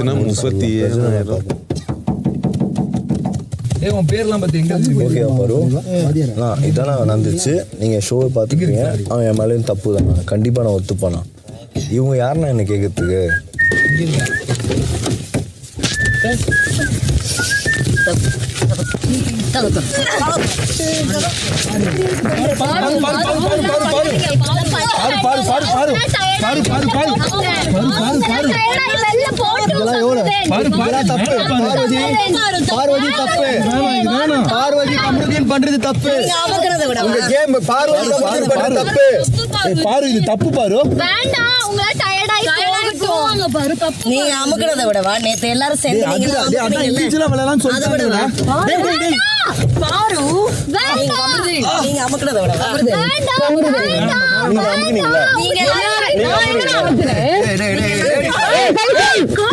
37,000. உன் பேர்லாம் பத்தி எங்க ஓகே பாரு இதெல்லாம் நடந்துச்சு. நீங்கள் ஷோவை பார்த்துருக்கீங்க. அவன் என் மேலேயும் தப்பு தானே, கண்டிப்பாக நான் ஒத்துப்பானா. இவங்க யாருன்னா என்ன கேட்கறதுக்கு? பார்வதி கம்ருதீன் பண்றது தப்பு. இது தப்பு பாரு. நீங்க அமுக்கிறத விடவா நேத்து எல்லாரும் சேர்ந்து நீங்க அமுக்கிறத விடவா